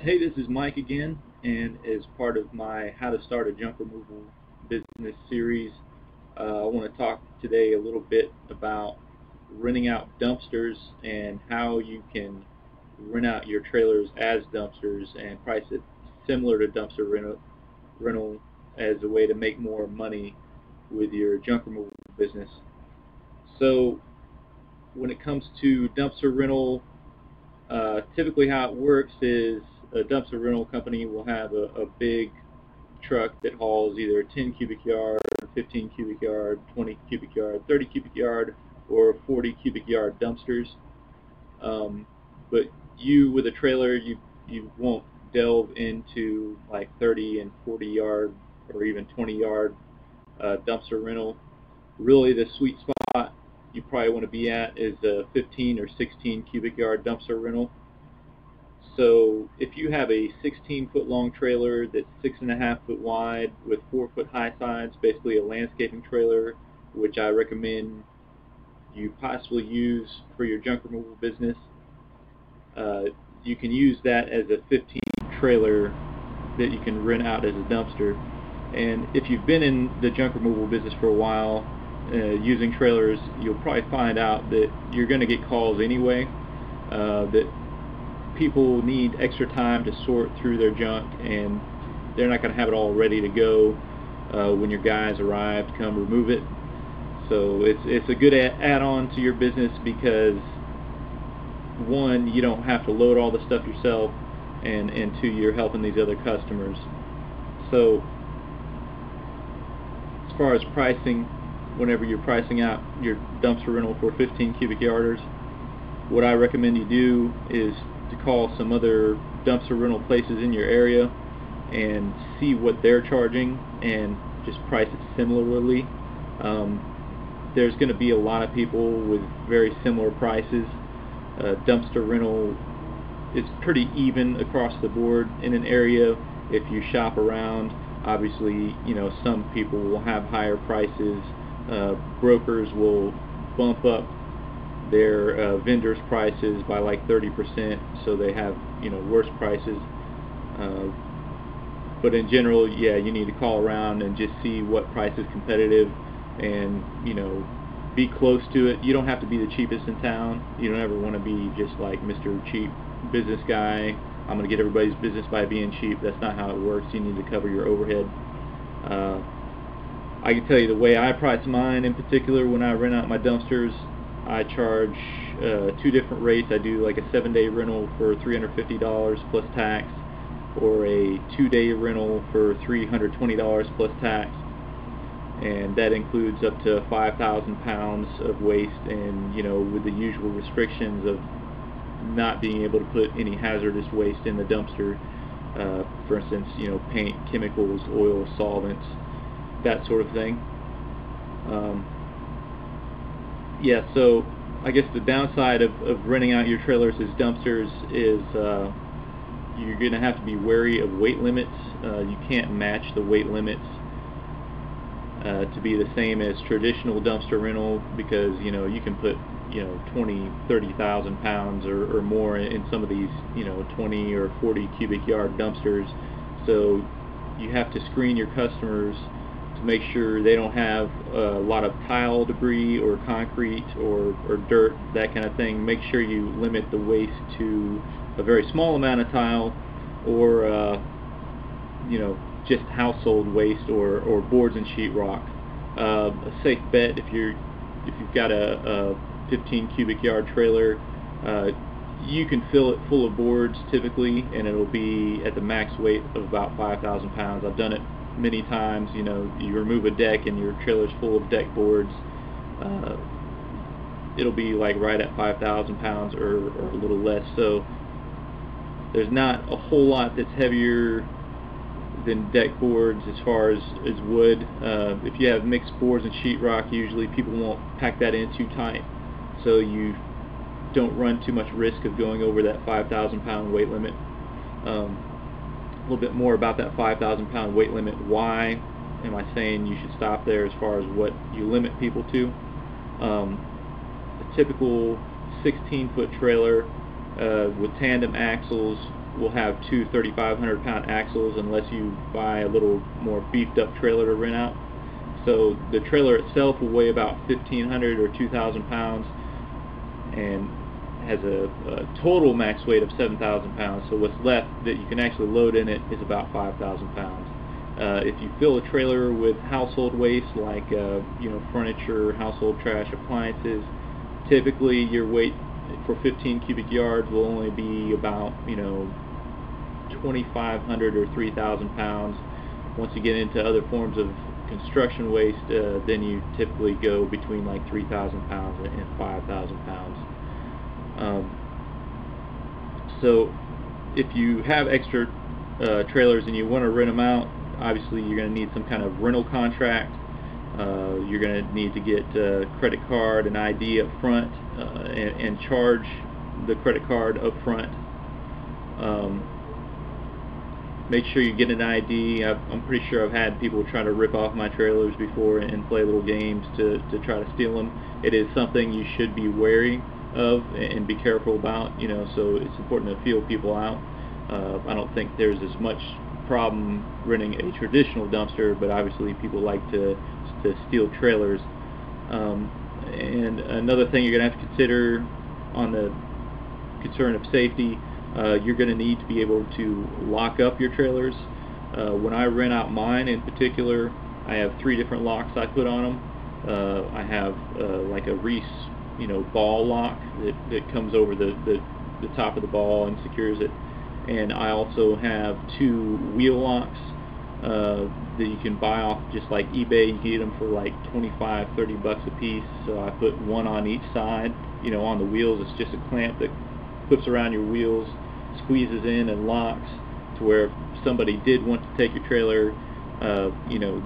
Hey, this is Mike again, and as part of my How to Start a Junk Removal Business series, I want to talk today a little bit about renting out dumpsters and how you can rent out your trailers as dumpsters and price it similar to dumpster rental as a way to make more money with your junk removal business. So when it comes to dumpster rental, typically how it works is a dumpster rental company will have a big truck that hauls either a 10 cubic yard, 15 cubic yard, 20 cubic yard, 30 cubic yard, or 40 cubic yard dumpsters. But you with a trailer, you won't delve into like 30 and 40 yard or even 20 yard dumpster rental. Really the sweet spot you probably want to be at is a 15 or 16 cubic yard dumpster rental. So if you have a 16-foot long trailer that's 6.5 foot wide with 4-foot high sides, basically a landscaping trailer, which I recommend you possibly use for your junk removal business, you can use that as a 15 trailer that you can rent out as a dumpster. And if you've been in the junk removal business for a while, using trailers, you'll probably find out that you're going to get calls anyway, that people need extra time to sort through their junk, and they're not going to have it all ready to go when your guys arrive to come remove it. So it's a good add-on to your business because, one, you don't have to load all the stuff yourself, and two, you're helping these other customers. So as far as pricing, whenever you're pricing out your dumpster rental for 15 cubic yarders, what I recommend you do is to call some other dumpster rental places in your area and see what they're charging and just price it similarly. There's going to be a lot of people with very similar prices. Dumpster rental is pretty even across the board in an area. If you shop around, obviously, some people will have higher prices. Brokers will bump up their vendors' prices by like 30%, so they have worse prices. But in general, yeah, you need to call around and just see what price is competitive, and be close to it. You don't have to be the cheapest in town. You don't ever want to be just like Mr. Cheap business guy. I'm going to get everybody's business by being cheap. That's not how it works. You need to cover your overhead. I can tell you the way I price mine in particular when I rent out my dumpsters. I charge two different rates. I do like a 7-day rental for $350 plus tax, or a 2-day rental for $320 plus tax, and that includes up to 5,000 pounds of waste, and with the usual restrictions of not being able to put any hazardous waste in the dumpster. For instance, paint, chemicals, oil, solvents, that sort of thing. Yeah, so I guess the downside of renting out your trailers as dumpsters is you're going to have to be wary of weight limits. You can't match the weight limits to be the same as traditional dumpster rental, because you can put 20-30,000 pounds or more in some of these 20 or 40 cubic yard dumpsters. So you have to screen your customers to make sure they don't have a lot of tile debris or concrete or dirt, that kind of thing. Make sure you limit the waste to a very small amount of tile, or just household waste or boards and sheetrock. A safe bet, if you've got a 15 cubic yard trailer, you can fill it full of boards typically, and it'll be at the max weight of about 5,000 pounds. I've done it many times. You remove a deck and your trailer's full of deck boards, it'll be like right at 5,000 pounds or a little less. So there's not a whole lot that's heavier than deck boards as far as wood. If you have mixed boards and sheetrock, usually people won't pack that in too tight, so you don't run too much risk of going over that 5,000 pound weight limit. A little bit more about that 5,000 pound weight limit. Why am I saying you should stop there as far as what you limit people to? A typical 16-foot trailer with tandem axles will have two 3,500-pound axles unless you buy a little more beefed up trailer to rent out. So the trailer itself will weigh about 1,500 or 2,000 pounds and has a total max weight of 7,000 pounds. So what's left that you can actually load in it is about 5,000 pounds. If you fill a trailer with household waste like furniture, household trash, appliances, typically your weight for 15 cubic yards will only be about 2,500 or 3,000 pounds. Once you get into other forms of construction waste, then you typically go between like 3,000 pounds and 5,000 pounds. So if you have extra trailers and you want to rent them out, obviously you're going to need some kind of rental contract. You're going to need to get a credit card and ID up front, and charge the credit card up front. Make sure you get an ID. I'm pretty sure I've had people try to rip off my trailers before and play little games to try to steal them. It is something you should be wary of and be careful about, so it's important to feel people out. I don't think there's as much problem renting a traditional dumpster, but obviously people like to steal trailers. And another thing you're going to have to consider on the concern of safety, you're going to need to be able to lock up your trailers. When I rent out mine in particular, I have 3 different locks I put on them. I have like a Reese ball lock that comes over the top of the ball and secures it, and I also have 2 wheel locks that you can buy off just like eBay. You can get them for like 25-30 bucks a piece. So I put one on each side, on the wheels. It's just a clamp that clips around your wheels, squeezes in and locks, to where if somebody did want to take your trailer,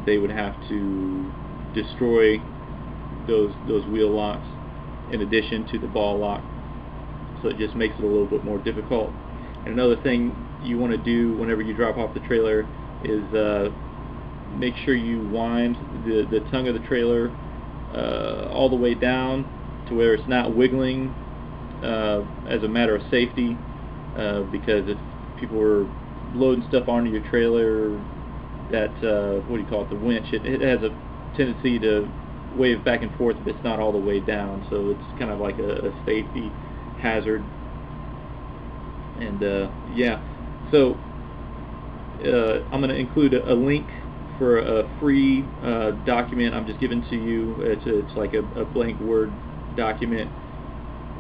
they would have to destroy those wheel locks in addition to the ball lock. So it just makes it a little bit more difficult. And another thing you want to do whenever you drop off the trailer is make sure you wind the tongue of the trailer all the way down to where it's not wiggling, as a matter of safety, because if people are loading stuff onto your trailer, that the winch, it has a tendency to wave back and forth if it's not all the way down, so it's kind of like a safety hazard. And yeah, so I'm going to include a link for a free document I'm just giving to you. It's like a blank Word document,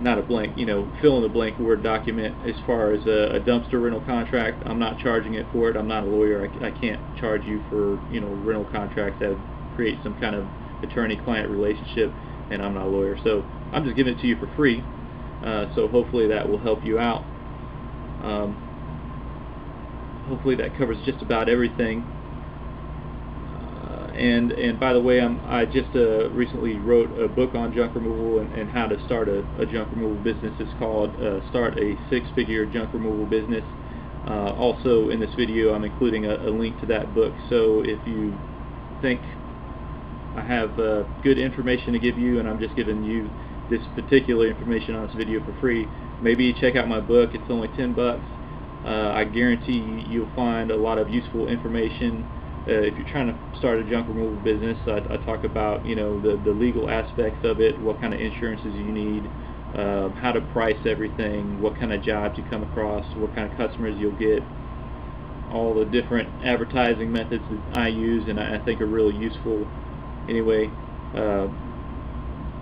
not a blank, fill in the blank Word document as far as a dumpster rental contract. I'm not charging it for it. I'm not a lawyer. I can't charge you for rental contracts that create some kind of attorney-client relationship, and I'm not a lawyer. So I'm just giving it to you for free. So hopefully that will help you out. Hopefully that covers just about everything. And by the way, I just recently wrote a book on junk removal and how to start a junk removal business. It's called Start a Six-Figure Junk Removal Business. Also in this video I'm including a link to that book, so if you think I have good information to give you and I'm just giving you this particular information on this video for free, maybe check out my book. It's only 10 bucks. I guarantee you'll find a lot of useful information. If you're trying to start a junk removal business, I talk about the legal aspects of it, what kind of insurances you need, how to price everything, what kind of jobs you come across, what kind of customers you'll get, all the different advertising methods that I use and I think are really useful. Anyway,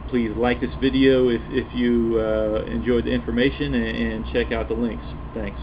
please like this video if you enjoyed the information, and check out the links. Thanks.